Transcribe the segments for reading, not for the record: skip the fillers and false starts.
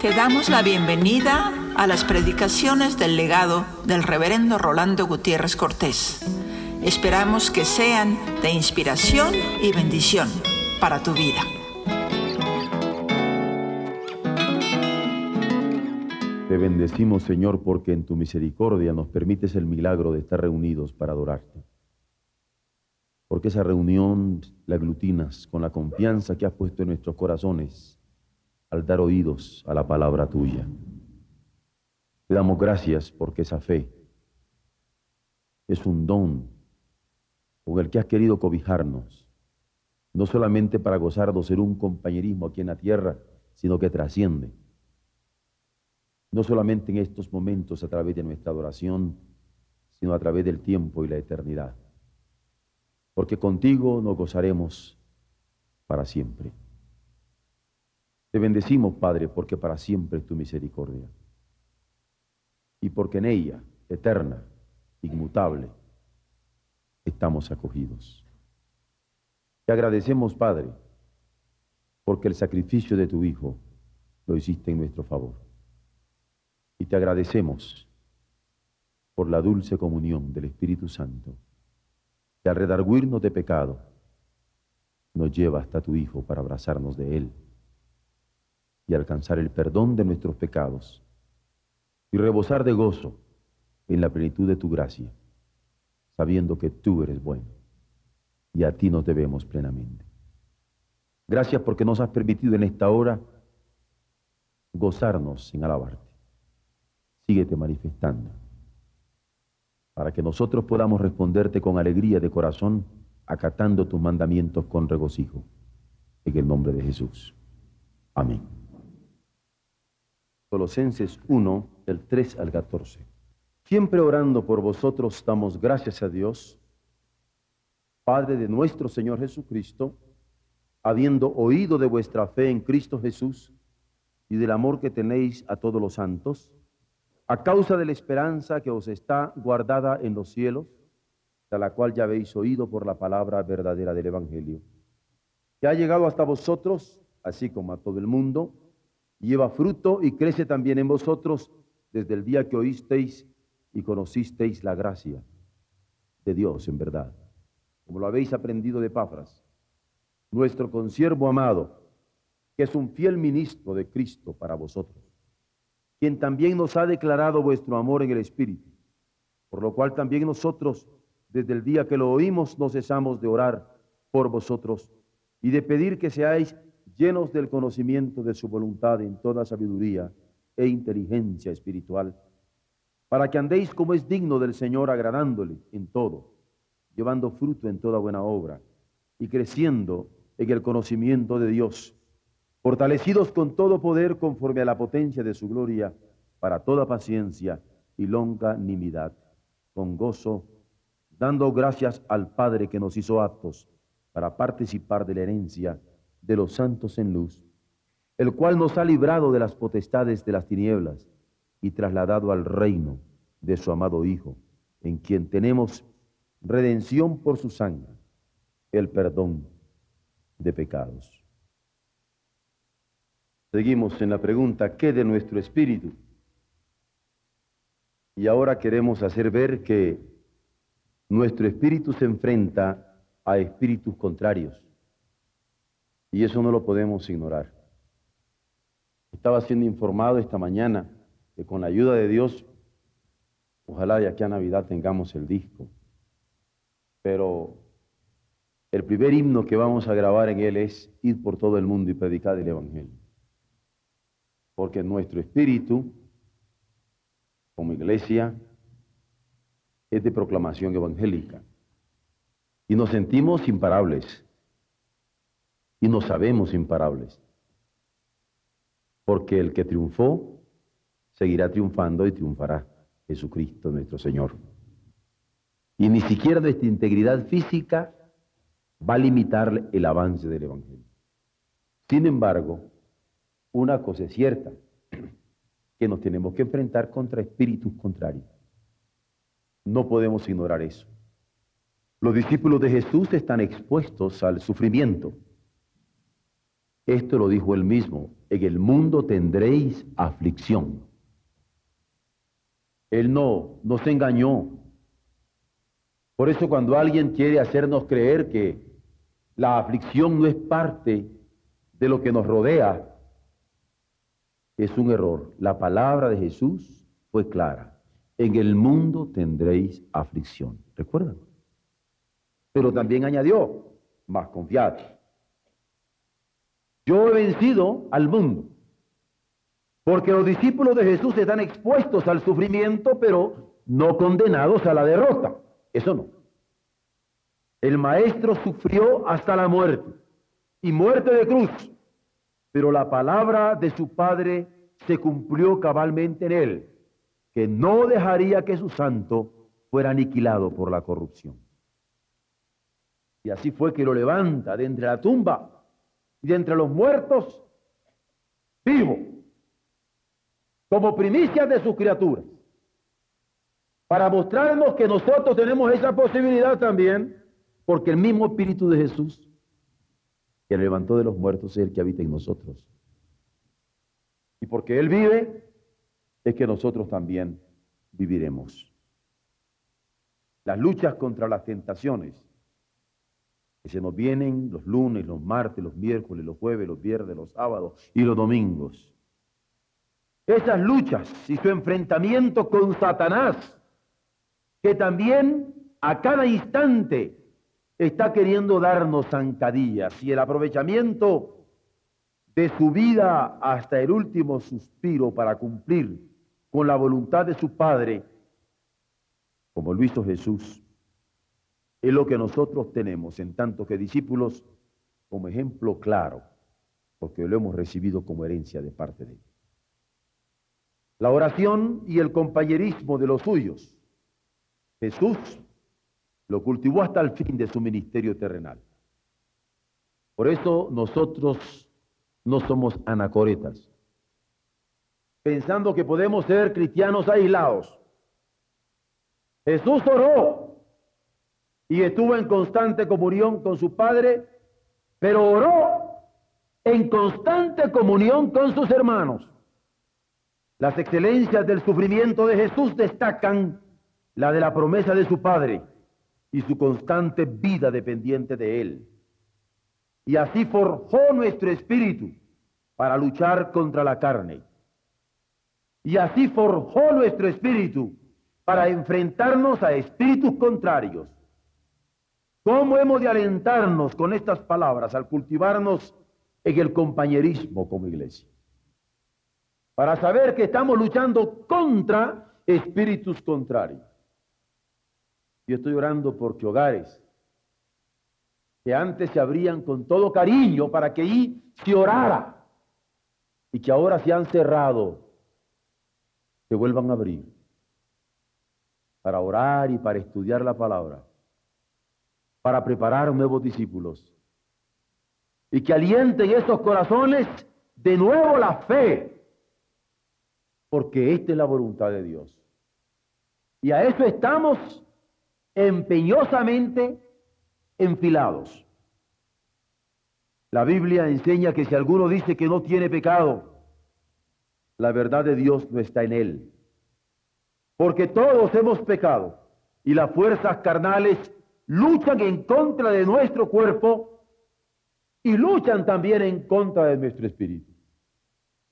Te damos la bienvenida a las predicaciones del legado del reverendo Rolando Gutiérrez Cortés. Esperamos que sean de inspiración y bendición para tu vida. Te bendecimos, Señor, porque en tu misericordia nos permites el milagro de estar reunidos para adorarte. Porque esa reunión la aglutinas con la confianza que has puesto en nuestros corazones al dar oídos a la palabra tuya. Te damos gracias porque esa fe es un don con el que has querido cobijarnos, no solamente para gozarnos en un compañerismo aquí en la tierra, sino que trasciende. No solamente en estos momentos a través de nuestra adoración, sino a través del tiempo y la eternidad. Porque contigo nos gozaremos para siempre. Te bendecimos, Padre, porque para siempre es tu misericordia. Y porque en ella, eterna, inmutable, estamos acogidos. Te agradecemos, Padre, porque el sacrificio de tu Hijo lo hiciste en nuestro favor. Y te agradecemos por la dulce comunión del Espíritu Santo, que al redarguirnos de pecado, nos lleva hasta tu Hijo para abrazarnos de Él y alcanzar el perdón de nuestros pecados y rebosar de gozo en la plenitud de tu gracia, sabiendo que tú eres bueno y a ti nos debemos plenamente. Gracias porque nos has permitido en esta hora gozarnos en alabarte. Síguete manifestando para que nosotros podamos responderte con alegría de corazón, acatando tus mandamientos con regocijo. En el nombre de Jesús. Amén. Colosenses 1, del 3 al 14. Siempre orando por vosotros damos gracias a Dios, Padre de nuestro Señor Jesucristo, habiendo oído de vuestra fe en Cristo Jesús y del amor que tenéis a todos los santos, a causa de la esperanza que os está guardada en los cielos, de la cual ya habéis oído por la palabra verdadera del Evangelio, que ha llegado hasta vosotros, así como a todo el mundo, lleva fruto y crece también en vosotros desde el día que oísteis y conocisteis la gracia de Dios en verdad, como lo habéis aprendido de Epafras, nuestro consiervo amado, que es un fiel ministro de Cristo para vosotros, quien también nos ha declarado vuestro amor en el Espíritu, por lo cual también nosotros, desde el día que lo oímos, no cesamos de orar por vosotros y de pedir que seáis llenos del conocimiento de su voluntad en toda sabiduría e inteligencia espiritual, para que andéis como es digno del Señor, agradándole en todo, llevando fruto en toda buena obra y creciendo en el conocimiento de Dios, fortalecidos con todo poder conforme a la potencia de su gloria, para toda paciencia y longanimidad, con gozo, dando gracias al Padre que nos hizo aptos para participar de la herencia de los santos en luz, el cual nos ha librado de las potestades de las tinieblas y trasladado al reino de su amado Hijo, en quien tenemos redención por su sangre, el perdón de pecados. Seguimos en la pregunta, ¿qué de nuestro espíritu? Y ahora queremos hacer ver que nuestro espíritu se enfrenta a espíritus contrarios. Y eso no lo podemos ignorar. Estaba siendo informado esta mañana que con la ayuda de Dios, ojalá de aquí a Navidad tengamos el disco. Pero el primer himno que vamos a grabar en él es ir por todo el mundo y predicar el Evangelio. Porque nuestro espíritu, como iglesia, es de proclamación evangélica. Y nos sentimos imparables. Y nos sabemos imparables. Porque el que triunfó, seguirá triunfando y triunfará. Jesucristo nuestro Señor. Y ni siquiera nuestra integridad física va a limitar el avance del Evangelio. Sin embargo, una cosa es cierta, que nos tenemos que enfrentar contra espíritus contrarios. No podemos ignorar eso. Los discípulos de Jesús están expuestos al sufrimiento. Esto lo dijo él mismo en el mundo tendréis aflicción. Él no nos engañó. Por eso cuando alguien quiere hacernos creer que la aflicción no es parte de lo que nos rodea, es un error. La palabra de Jesús fue clara. En el mundo tendréis aflicción. ¿Recuerdan? Pero también añadió, más confiado: yo he vencido al mundo. Porque los discípulos de Jesús están expuestos al sufrimiento, pero no condenados a la derrota. Eso no. El Maestro sufrió hasta la muerte, y muerte de cruz, pero la palabra de su Padre se cumplió cabalmente en él, que no dejaría que su santo fuera aniquilado por la corrupción. Y así fue que lo levanta de entre la tumba y de entre los muertos, vivo, como primicias de sus criaturas, para mostrarnos que nosotros tenemos esa posibilidad también, porque el mismo Espíritu de Jesús, que levantó de los muertos, es el que habita en nosotros. Y porque Él vive, es que nosotros también viviremos. Las luchas contra las tentaciones que se nos vienen los lunes, los martes, los miércoles, los jueves, los viernes, los sábados y los domingos. Esas luchas y su enfrentamiento con Satanás, que también a cada instante está queriendo darnos zancadillas, y el aprovechamiento de su vida hasta el último suspiro para cumplir con la voluntad de su Padre, como lo hizo Jesús, es lo que nosotros tenemos en tanto que discípulos como ejemplo claro, porque lo hemos recibido como herencia de parte de Él. La oración y el compañerismo de los suyos, Jesús lo cultivó hasta el fin de su ministerio terrenal. Por eso nosotros no somos anacoretas, pensando que podemos ser cristianos aislados. Jesús oró y estuvo en constante comunión con su Padre, pero oró en constante comunión con sus hermanos. Las excelencias del sufrimiento de Jesús destacan la de la promesa de su Padre y su constante vida dependiente de Él. Y así forjó nuestro espíritu para luchar contra la carne. Y así forjó nuestro espíritu para enfrentarnos a espíritus contrarios. ¿Cómo hemos de alentarnos con estas palabras al cultivarnos en el compañerismo como iglesia? Para saber que estamos luchando contra espíritus contrarios. Yo estoy orando porque hogares que antes se abrían con todo cariño para que ahí se orara y que ahora se han cerrado, se vuelvan a abrir para orar y para estudiar la palabra, para preparar nuevos discípulos y que alienten esos corazones de nuevo la fe, porque esta es la voluntad de Dios. Y a eso estamos empeñosamente enfilados. La Biblia enseña que si alguno dice que no tiene pecado, la verdad de Dios no está en él. Porque todos hemos pecado y las fuerzas carnales luchan en contra de nuestro cuerpo y luchan también en contra de nuestro espíritu.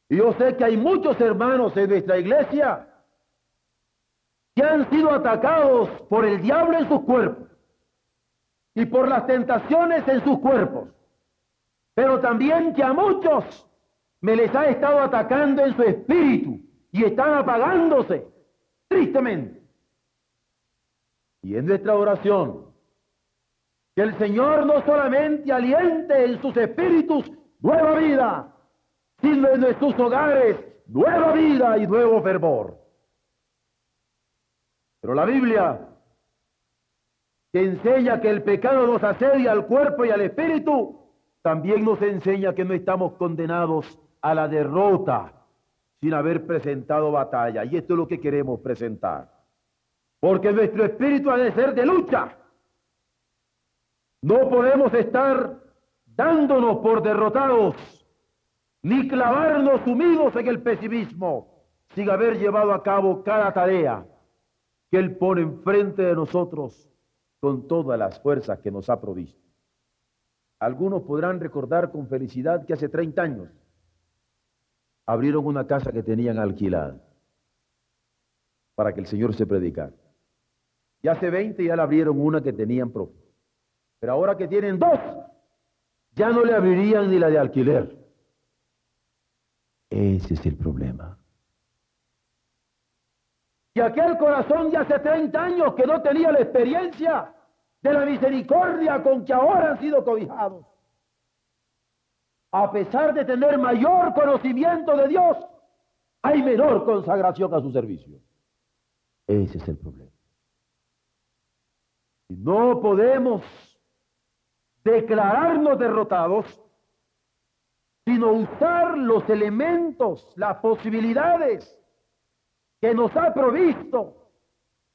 Y yo sé que hay muchos hermanos en nuestra iglesia que han sido atacados por el diablo en sus cuerpos y por las tentaciones en sus cuerpos, pero también que a muchos me les ha estado atacando en su espíritu y están apagándose tristemente. Y en nuestra oración, que el Señor no solamente aliente en sus espíritus nueva vida, sino en nuestros hogares nueva vida y nuevo fervor. Pero la Biblia, que enseña que el pecado nos asedia al cuerpo y al espíritu, también nos enseña que no estamos condenados a la derrota sin haber presentado batalla. Y esto es lo que queremos presentar. Porque nuestro espíritu ha de ser de lucha. No podemos estar dándonos por derrotados ni clavarnos sumidos en el pesimismo, sin haber llevado a cabo cada tarea que Él pone enfrente de nosotros con todas las fuerzas que nos ha provisto. Algunos podrán recordar con felicidad que hace 30 años abrieron una casa que tenían alquilada para que el Señor se predicara. Y hace 20 ya le abrieron una que tenían propia. Pero ahora que tienen 2, ya no le abrirían ni la de alquiler. Ese es el problema. Y aquel corazón de hace 30 años que no tenía la experiencia de la misericordia con que ahora han sido cobijados, a pesar de tener mayor conocimiento de Dios, hay menor consagración a su servicio. Ese es el problema. Y no podemos declararnos derrotados, sino usar los elementos, las posibilidades que nos ha provisto,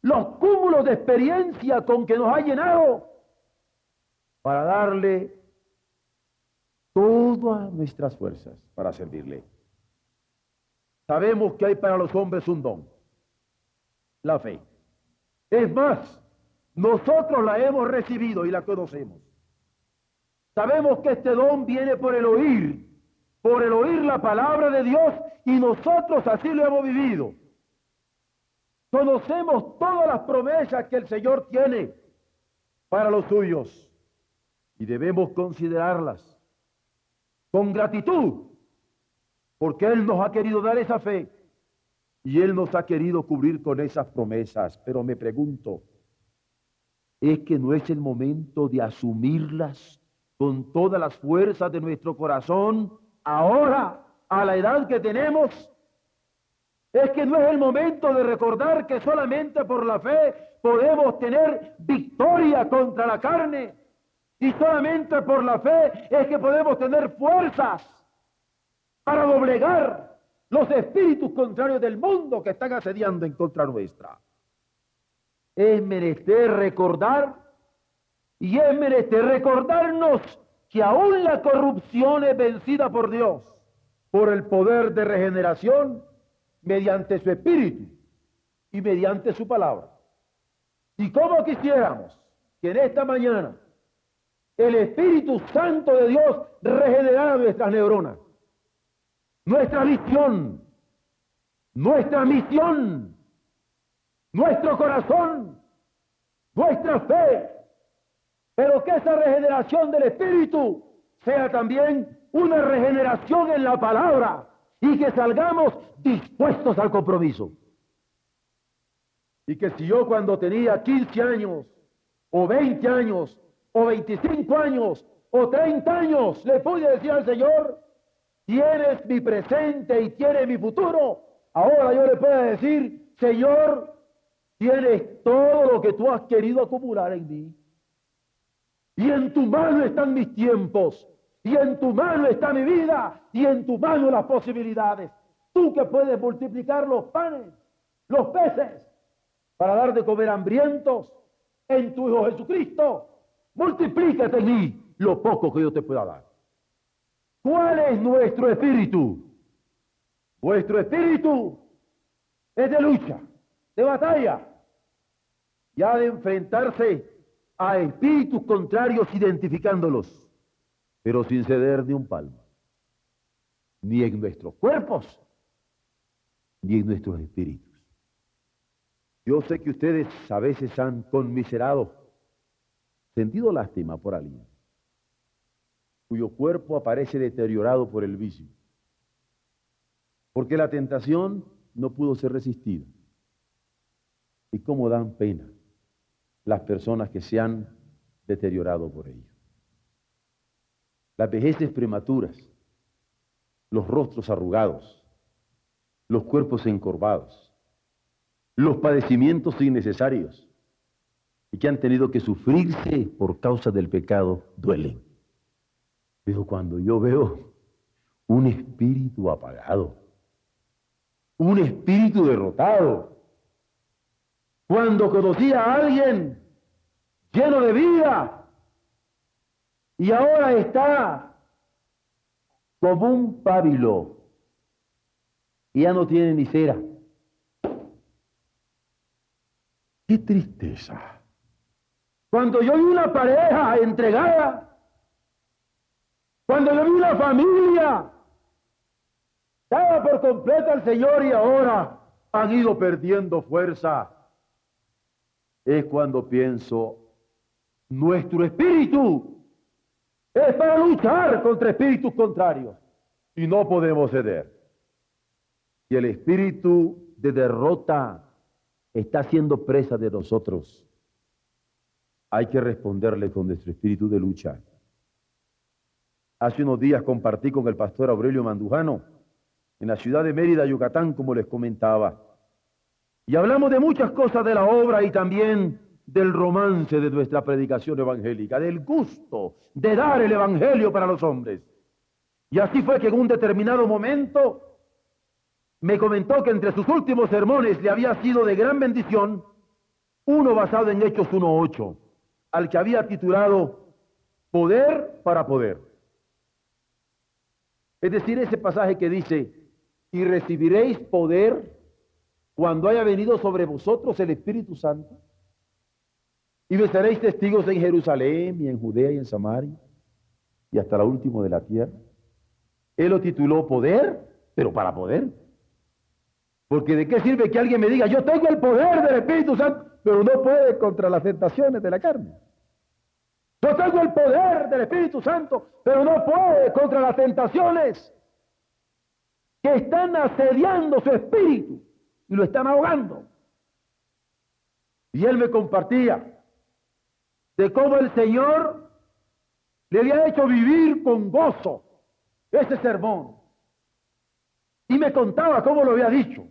los cúmulos de experiencia con que nos ha llenado, para darle todas nuestras fuerzas para servirle. Sabemos que hay para los hombres un don, la fe. Es más, nosotros la hemos recibido y la conocemos. Sabemos que este don viene por el oír la palabra de Dios, y nosotros así lo hemos vivido. Conocemos todas las promesas que el Señor tiene para los suyos y debemos considerarlas con gratitud, porque Él nos ha querido dar esa fe y Él nos ha querido cubrir con esas promesas. Pero me pregunto, ¿es que no es el momento de asumirlas con todas las fuerzas de nuestro corazón ahora, a la edad que tenemos? ¿Es que no es el momento de recordar que solamente por la fe podemos tener victoria contra la carne? Y solamente por la fe es que podemos tener fuerzas para doblegar los espíritus contrarios del mundo que están asediando en contra nuestra. Es menester recordar, y es menester recordarnos que aún la corrupción es vencida por Dios, por el poder de regeneración, mediante su Espíritu y mediante su palabra. Y como quisiéramos que en esta mañana el Espíritu Santo de Dios regenerara nuestras neuronas, nuestra visión, nuestra misión, nuestro corazón, nuestra fe, pero que esa regeneración del Espíritu sea también una regeneración en la palabra, y que salgamos dispuestos al compromiso. Y que si yo cuando tenía 15 años, o 20 años, o 25 años, o 30 años, le pude decir al Señor, tienes mi presente y tienes mi futuro, ahora yo le puedo decir, Señor, tienes todo lo que tú has querido acumular en mí. Y en tu mano están mis tiempos, y en tu mano está mi vida, y en tu mano las posibilidades. Tú que puedes multiplicar los panes, los peces, para dar de comer a hambrientos, en tu Hijo Jesucristo, multiplícate en mí lo poco que yo te pueda dar. ¿Cuál es nuestro espíritu? Vuestro espíritu es de lucha, de batalla, ya de enfrentarse a espíritus contrarios, identificándolos, pero sin ceder ni un palmo, ni en nuestros cuerpos, ni en nuestros espíritus. Yo sé que ustedes a veces han conmiserado, sentido lástima por alguien cuyo cuerpo aparece deteriorado por el vicio, porque la tentación no pudo ser resistida. Y cómo dan pena las personas que se han deteriorado por ello. Las vejeces prematuras, los rostros arrugados, los cuerpos encorvados, los padecimientos innecesarios y que han tenido que sufrirse por causa del pecado, duelen. Pero cuando yo veo un espíritu apagado, un espíritu derrotado, cuando conocí a alguien lleno de vida y ahora está como un pábilo, y ya no tiene ni cera. ¡Qué tristeza! Cuando yo vi una pareja entregada, cuando yo vi una familia dada por completa al Señor y ahora han ido perdiendo fuerza, es cuando pienso, nuestro espíritu es para luchar contra espíritus contrarios y no podemos ceder. Y el espíritu de derrota está siendo presa de nosotros. Hay que responderle con nuestro espíritu de lucha. Hace unos días compartí con el pastor Aurelio Mandujano en la ciudad de Mérida, Yucatán, como les comentaba. Y hablamos de muchas cosas de la obra y también del romance de nuestra predicación evangélica, del gusto de dar el evangelio para los hombres. Y así fue que en un determinado momento me comentó que entre sus últimos sermones le había sido de gran bendición uno basado en Hechos 1:8, al que había titulado Poder para Poder. Es decir, ese pasaje que dice, y recibiréis poder cuando haya venido sobre vosotros el Espíritu Santo, y me seréis testigos en Jerusalén y en Judea y en Samaria y hasta la última de la tierra. Él lo tituló Poder, pero para poder. Porque ¿de qué sirve que alguien me diga, yo tengo el poder del Espíritu Santo, pero no puede contra las tentaciones de la carne? Yo tengo el poder del Espíritu Santo, pero no puede contra las tentaciones que están asediando su espíritu y lo están ahogando. Y él me compartía de cómo el Señor le había hecho vivir con gozo ese sermón. Y me contaba cómo lo había dicho,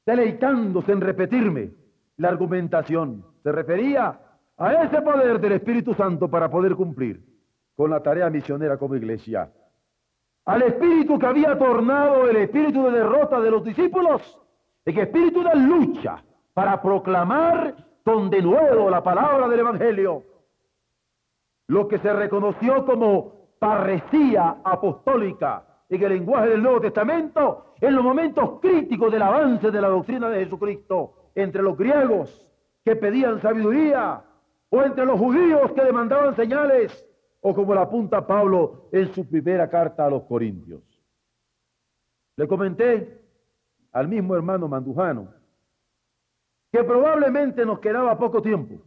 deleitándose en repetirme la argumentación. Se refería a ese poder del Espíritu Santo para poder cumplir con la tarea misionera como iglesia. Al espíritu que había tornado el espíritu de derrota de los discípulos, el espíritu de lucha para proclamar con denuedo la palabra del Evangelio, lo que se reconoció como parresía apostólica en el lenguaje del Nuevo Testamento, en los momentos críticos del avance de la doctrina de Jesucristo, entre los griegos que pedían sabiduría, o entre los judíos que demandaban señales, o como la apunta Pablo en su primera carta a los Corintios. Le comenté al mismo hermano Mandujano que probablemente nos quedaba poco tiempo.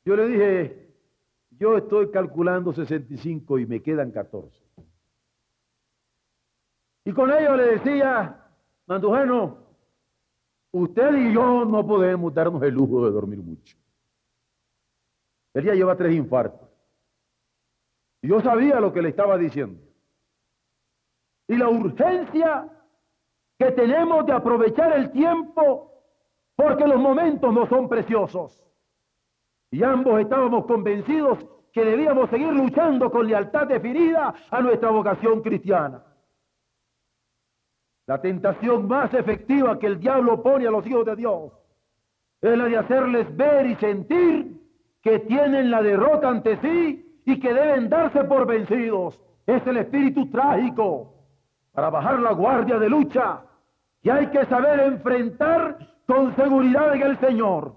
Yo le dije, yo estoy calculando 65 y me quedan 14. Y con ello le decía, Mandujano, usted y yo no podemos darnos el lujo de dormir mucho. Él ya lleva 3 infartos. Y yo sabía lo que le estaba diciendo. Y la urgencia que tenemos de aprovechar el tiempo, porque los momentos no son preciosos. Y ambos estábamos convencidos que debíamos seguir luchando con lealtad definida a nuestra vocación cristiana. La tentación más efectiva que el diablo pone a los hijos de Dios es la de hacerles ver y sentir que tienen la derrota ante sí y que deben darse por vencidos. Es el espíritu trágico para bajar la guardia de lucha, que hay que saber enfrentar con seguridad en el Señor,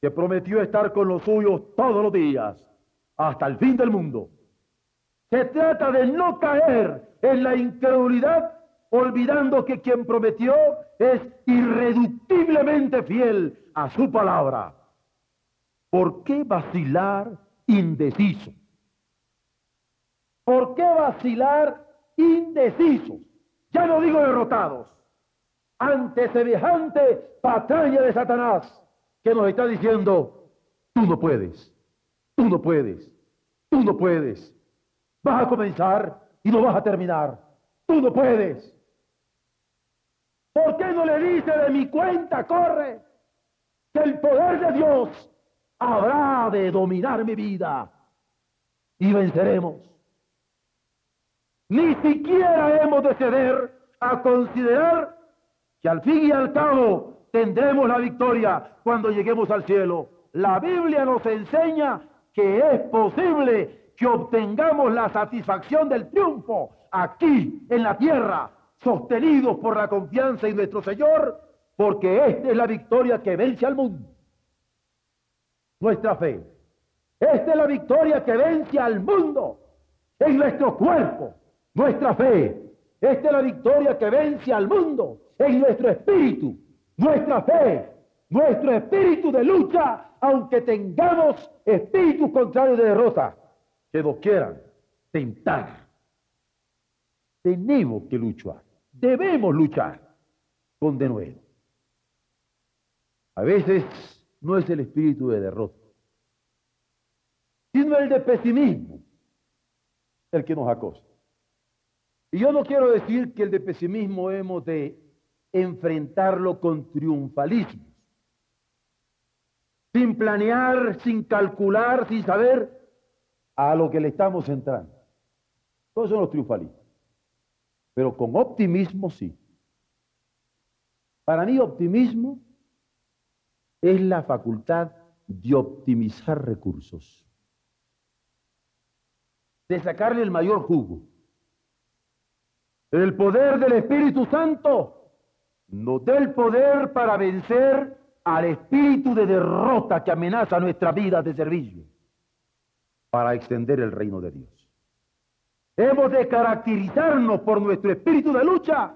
que prometió estar con los suyos todos los días hasta el fin del mundo. Se trata de no caer en la incredulidad, olvidando que quien prometió es irreductiblemente fiel a su palabra. ¿Por qué vacilar indeciso? ¿Por qué vacilar indecisos? Ya no digo derrotados, ante semejante patraña de Satanás que nos está diciendo, tú no puedes, tú no puedes, tú no puedes. Vas a comenzar y no vas a terminar. Tú no puedes. ¿Por qué no le dice de mi cuenta, corre, que el poder de Dios habrá de dominar mi vida y venceremos? Ni siquiera hemos de ceder a considerar que al fin y al cabo tendremos la victoria cuando lleguemos al cielo. La Biblia nos enseña que es posible que obtengamos la satisfacción del triunfo aquí en la tierra, sostenidos por la confianza en nuestro Señor, porque esta es la victoria que vence al mundo. Nuestra fe. Esta es la victoria que vence al mundo en nuestro cuerpo, nuestra fe. Esta es la victoria que vence al mundo en nuestro espíritu, nuestra fe, nuestro espíritu de lucha, aunque tengamos espíritus contrarios de derrota que nos quieran tentar. Tenemos que luchar, debemos luchar con denuedo. A veces no es el espíritu de derrota, sino el de pesimismo el que nos acosa. Y yo no quiero decir que el de pesimismo hemos de enfrentarlo con triunfalismos, sin planear, sin calcular, sin saber a lo que le estamos entrando. Todos son los triunfalismos. Pero con optimismo sí. Para mí optimismo es la facultad de optimizar recursos, de sacarle el mayor jugo. El poder del Espíritu Santo nos da el poder para vencer al espíritu de derrota que amenaza nuestra vida de servicio, para extender el reino de Dios. Hemos de caracterizarnos por nuestro espíritu de lucha,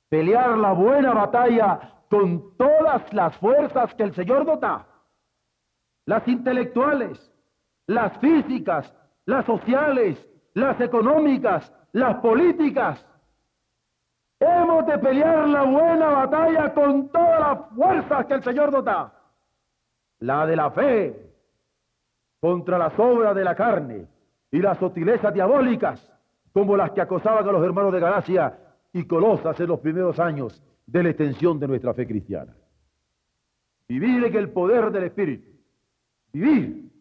pelear la buena batalla con todas las fuerzas que el Señor nos da, las intelectuales, las físicas, las sociales, las económicas, las políticas. Hemos de pelear la buena batalla con todas las fuerzas que el Señor nos da. La de la fe contra las obras de la carne y las sutilezas diabólicas, como las que acosaban a los hermanos de Galacia y Colosas en los primeros años de la extensión de nuestra fe cristiana. Vivir en el poder del Espíritu. Vivir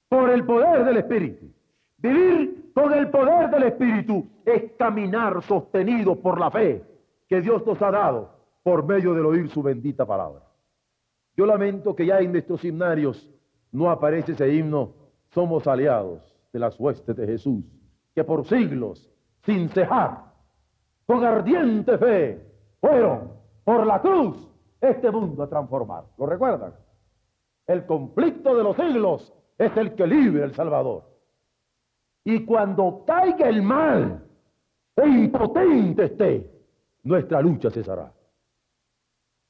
por el poder del Espíritu. Vivir con el poder del Espíritu es caminar sostenido por la fe que Dios nos ha dado por medio del oír su bendita palabra. Yo lamento que ya en nuestros himnarios no aparece ese himno: somos aliados de las huestes de Jesús, que por siglos, sin cejar, con ardiente fe, fueron por la cruz este mundo a transformar. ¿Lo recuerdan? El conflicto de los siglos es el que libre el Salvador. Y cuando caiga el mal e impotente esté, nuestra lucha cesará.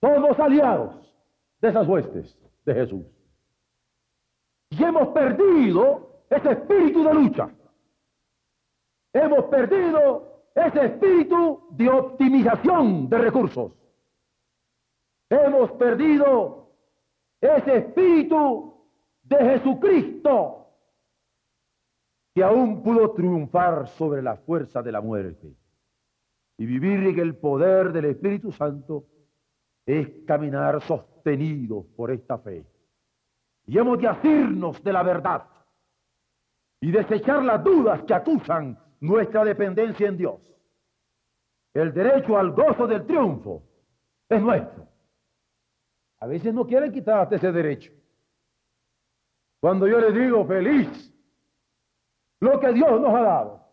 Somos aliados de esas huestes de Jesús. Y hemos perdido ese espíritu de lucha. Hemos perdido ese espíritu de optimización de recursos. Hemos perdido ese espíritu de Jesucristo, que aún pudo triunfar sobre la fuerza de la muerte. Y vivir en el poder del Espíritu Santo es caminar sostenidos por esta fe. Y hemos de asirnos de la verdad y desechar las dudas que acusan nuestra dependencia en Dios. El derecho al gozo del triunfo es nuestro. A veces no quieren quitar hasta ese derecho. Cuando yo les digo feliz, lo que Dios nos ha dado,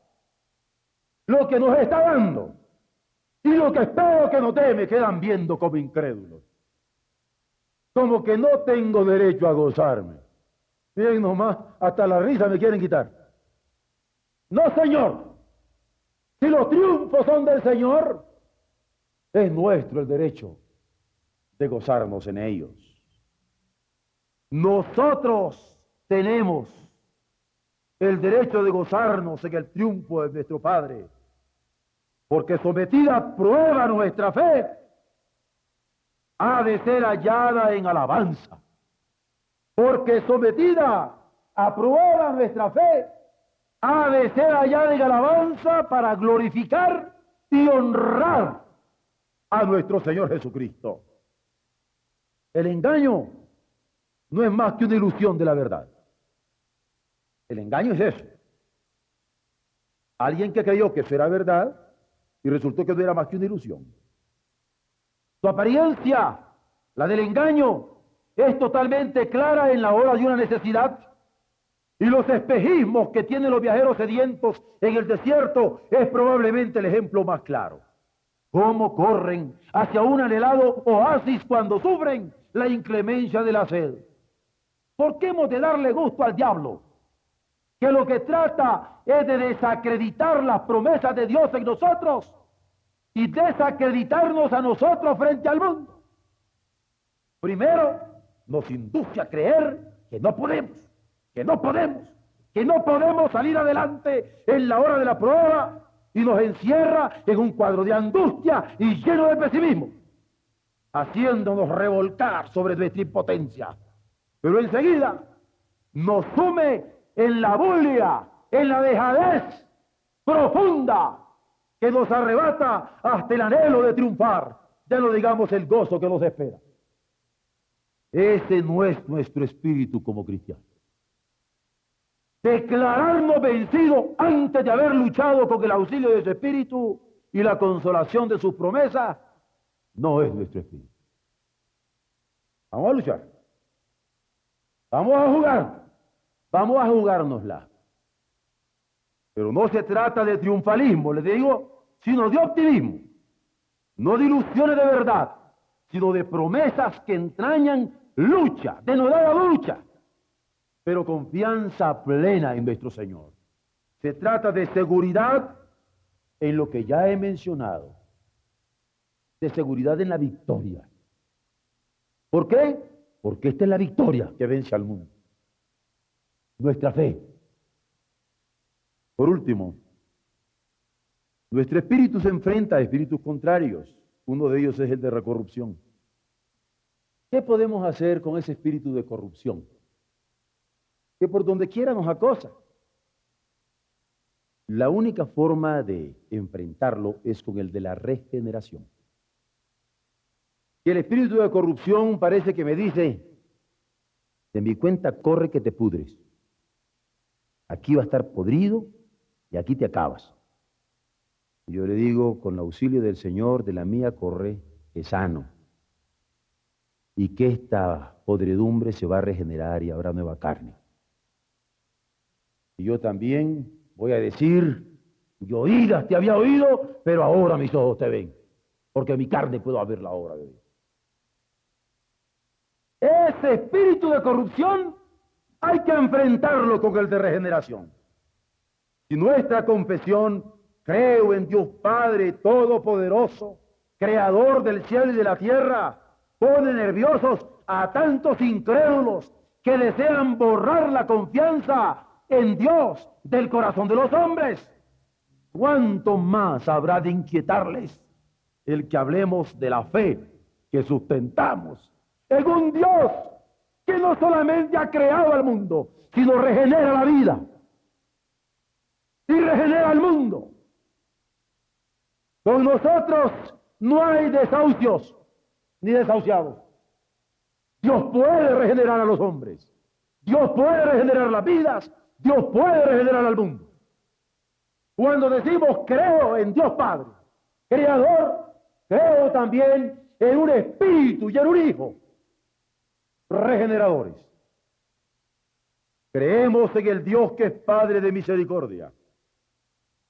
lo que nos está dando, y lo que espero que nos dé, me quedan viendo como incrédulos. Como que no tengo derecho a gozarme. Miren nomás, hasta la risa me quieren quitar. No, Señor. Si los triunfos son del Señor, es nuestro el derecho de gozarnos en ellos. Nosotros tenemos el derecho de gozarnos en el triunfo de nuestro Padre, porque sometida a prueba nuestra fe, ha de ser hallada en alabanza. Porque sometida a prueba nuestra fe, ha de ser hallada en alabanza para glorificar y honrar a nuestro Señor Jesucristo. El engaño no es más que una ilusión de la verdad. El engaño es eso. Alguien que creyó que eso era verdad y resultó que no era más que una ilusión. Su apariencia, la del engaño, es totalmente clara en la hora de una necesidad. y los espejismos que tienen los viajeros sedientos en el desierto es probablemente el ejemplo más claro. Cómo corren hacia un anhelado oasis cuando sufren la inclemencia de la sed. ¿Por qué hemos de darle gusto al diablo? Que lo que trata es de desacreditar las promesas de Dios en nosotros y desacreditarnos a nosotros frente al mundo. Primero, nos induce a creer que no podemos salir adelante en la hora de la prueba y nos encierra en un cuadro de angustia y lleno de pesimismo, haciéndonos revolcar sobre nuestra impotencia. Pero enseguida nos sume en la bulia, en la dejadez profunda que nos arrebata hasta el anhelo de triunfar, ya no digamos el gozo que nos espera. Ese no es nuestro espíritu como cristianos. Declararnos vencidos antes de haber luchado con el auxilio de su espíritu y la consolación de sus promesas, no es nuestro espíritu. Vamos a luchar. Vamos a jugar. Vamos a jugárnosla. Pero no se trata de triunfalismo, les digo, sino de optimismo. No de ilusiones de verdad, sino de promesas que entrañan lucha, denodada lucha, pero confianza plena en nuestro Señor. Se trata de seguridad en lo que ya he mencionado, de seguridad en la victoria. ¿Por qué? Porque esta es la victoria que vence al mundo. Nuestra fe. Por último, nuestro espíritu se enfrenta a espíritus contrarios. Uno de ellos es el de la corrupción. ¿Qué podemos hacer con ese espíritu de corrupción? Que por donde quiera nos acosa. La única forma de enfrentarlo es con el de la regeneración. Y el espíritu de corrupción parece que me dice, de mi cuenta corre que te pudres. Aquí va a estar podrido y aquí te acabas. Y yo le digo, con el auxilio del Señor, de la mía corre, que sano. Y que esta podredumbre se va a regenerar y habrá nueva carne. Y yo también voy a decir, yo oídas te había oído, pero ahora mis ojos te ven, porque mi carne puedo ver la obra de Dios. Ese espíritu de corrupción hay que enfrentarlo con el de regeneración. Si nuestra confesión, creo en Dios Padre Todopoderoso, Creador del cielo y de la tierra, pone nerviosos a tantos incrédulos que desean borrar la confianza en Dios del corazón de los hombres, ¿cuánto más habrá de inquietarles el que hablemos de la fe que sustentamos en un Dios que no solamente ha creado al mundo, sino regenera la vida y regenera el mundo? Con nosotros no hay desahucios ni desahuciados. Dios puede regenerar a los hombres, Dios puede regenerar las vidas, Dios puede regenerar al mundo. Cuando decimos creo en Dios Padre, Creador, creo también en un Espíritu y en un Hijo, regeneradores. Creemos en el Dios que es Padre de misericordia.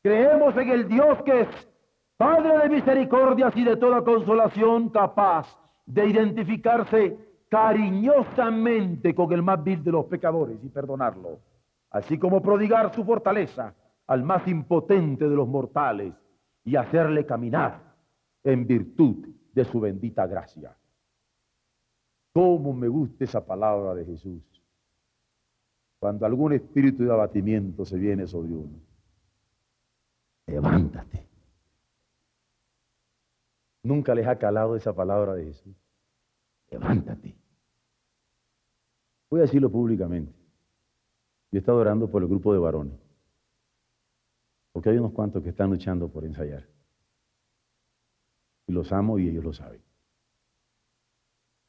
Creemos en el Dios que es Padre de misericordias y de toda consolación, capaz de identificarse cariñosamente con el más vil de los pecadores y perdonarlo, así como prodigar su fortaleza al más impotente de los mortales y hacerle caminar en virtud de su bendita gracia. ¿Cómo me gusta esa palabra de Jesús? Cuando algún espíritu de abatimiento se viene sobre uno, levántate. ¿Nunca les ha calado esa palabra de Jesús? Levántate. Voy a decirlo públicamente. Yo he estado orando por el grupo de varones, porque hay unos cuantos que están luchando por ensayar. Y los amo y ellos lo saben.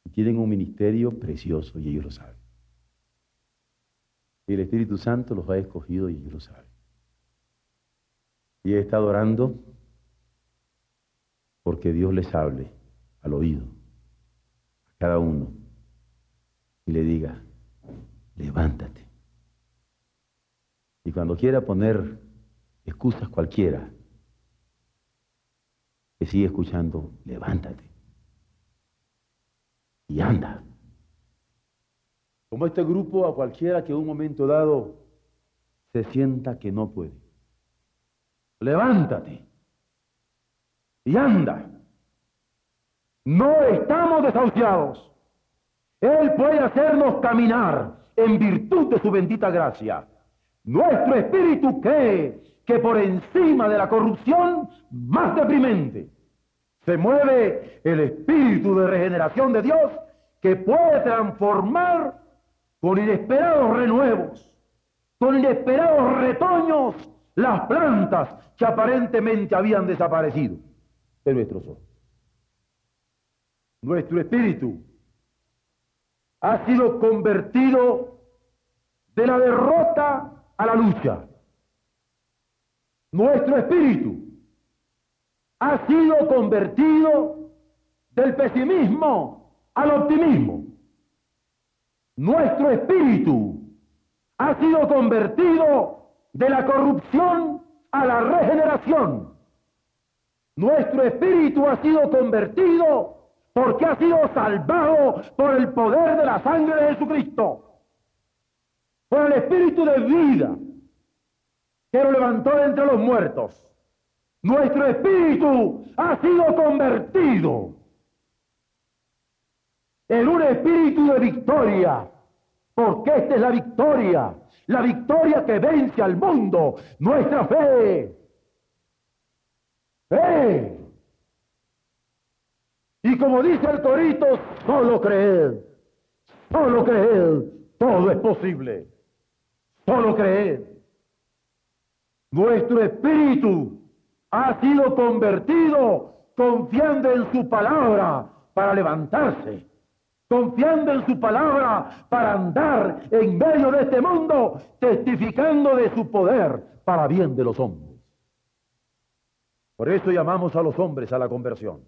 Y tienen un ministerio precioso y ellos lo saben. Y el Espíritu Santo los ha escogido y ellos lo saben. Y he estado orando porque Dios les hable al oído a cada uno y le diga, levántate. Y cuando quiera poner excusas cualquiera, que sigue escuchando, levántate y anda. Como este grupo, a cualquiera que en un momento dado se sienta que no puede. Levántate y anda. No estamos desahuciados. Él puede hacernos caminar en virtud de su bendita gracia. Nuestro espíritu cree que por encima de la corrupción más deprimente se mueve el espíritu de regeneración de Dios, que puede transformar con inesperados renuevos, con inesperados retoños, las plantas que aparentemente habían desaparecido de nuestros ojos. Nuestro espíritu ha sido convertido de la derrota a la lucha. Nuestro espíritu ha sido convertido del pesimismo al optimismo. Nuestro espíritu ha sido convertido de la corrupción a la regeneración. Nuestro espíritu ha sido convertido porque ha sido salvado por el poder de la sangre de Jesucristo, por el espíritu de vida que lo levantó de entre los muertos. Nuestro espíritu ha sido convertido en un espíritu de victoria, porque esta es la victoria que vence al mundo, nuestra fe. ¡Fe! Y como dice el corito, solo creed, todo es posible, solo creed. Nuestro espíritu ha sido convertido confiando en su palabra para levantarse, confiando en su palabra para andar en medio de este mundo, testificando de su poder para bien de los hombres. Por eso llamamos a los hombres a la conversión.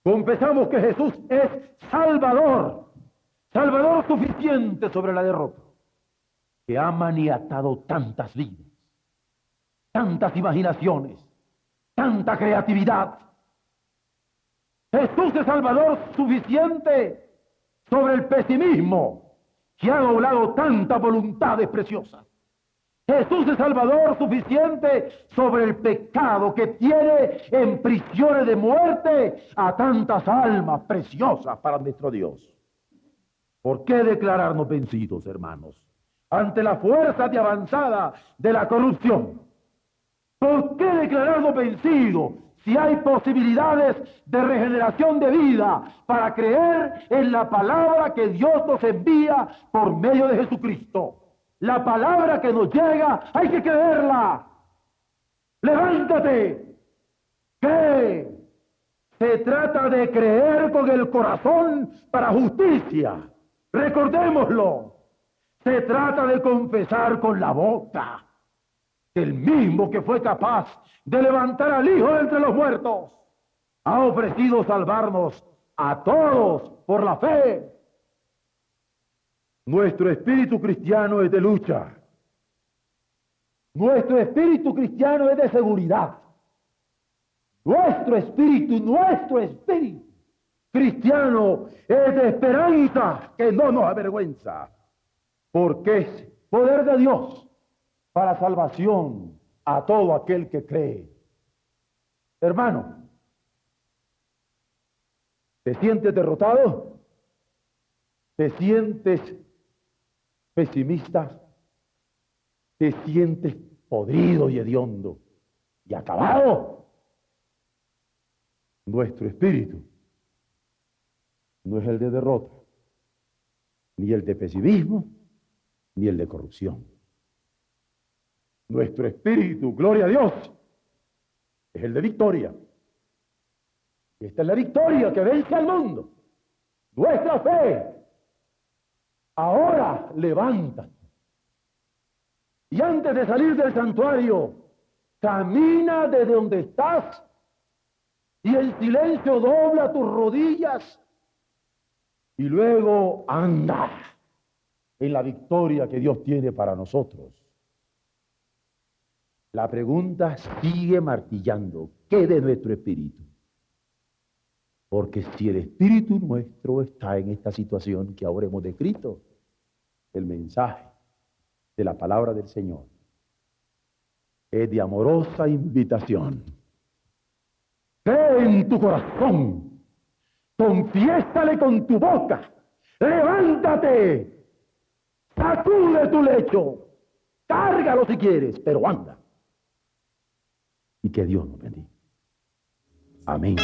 Confesamos que Jesús es Salvador, Salvador suficiente sobre la derrota, que ha maniatado tantas vidas, tantas imaginaciones, tanta creatividad. Jesús es Salvador suficiente sobre el pesimismo que ha doblado tantas voluntades preciosas. Jesús es Salvador suficiente sobre el pecado que tiene en prisiones de muerte a tantas almas preciosas para nuestro Dios. ¿Por qué declararnos vencidos, hermanos, ante la fuerza de avanzada de la corrupción? ¿Por qué declararnos vencidos si hay posibilidades de regeneración de vida para creer en la palabra que Dios nos envía por medio de Jesucristo? La palabra que nos llega, hay que creerla. Levántate. ¿Qué? Se trata de creer con el corazón para justicia. Recordémoslo. Se trata de confesar con la boca. El mismo que fue capaz de levantar al Hijo de entre los muertos ha ofrecido salvarnos a todos por la fe. Nuestro espíritu cristiano es de lucha. Nuestro espíritu cristiano es de seguridad. Nuestro espíritu cristiano es de esperanza que no nos avergüenza, porque es poder de Dios para salvación a todo aquel que cree. Hermano, ¿te sientes derrotado? ¿Te sientes pesimista? ¿Te sientes podrido y hediondo y acabado? Nuestro espíritu no es el de derrota, ni el de pesimismo, ni el de corrupción. Nuestro espíritu, gloria a Dios, es el de victoria. Y esta es la victoria que vence al mundo. Nuestra fe. Ahora levántate. Y antes de salir del santuario, camina desde donde estás y en silencio dobla tus rodillas y luego anda en la victoria que Dios tiene para nosotros. La pregunta sigue martillando. ¿Qué de nuestro espíritu? Porque si el espíritu nuestro está en esta situación que ahora hemos descrito, el mensaje de la palabra del Señor es de amorosa invitación. Cree en tu corazón, confiésale con tu boca, levántate, sacude tu lecho, cárgalo si quieres, pero anda. Y que Dios nos bendiga. Amén.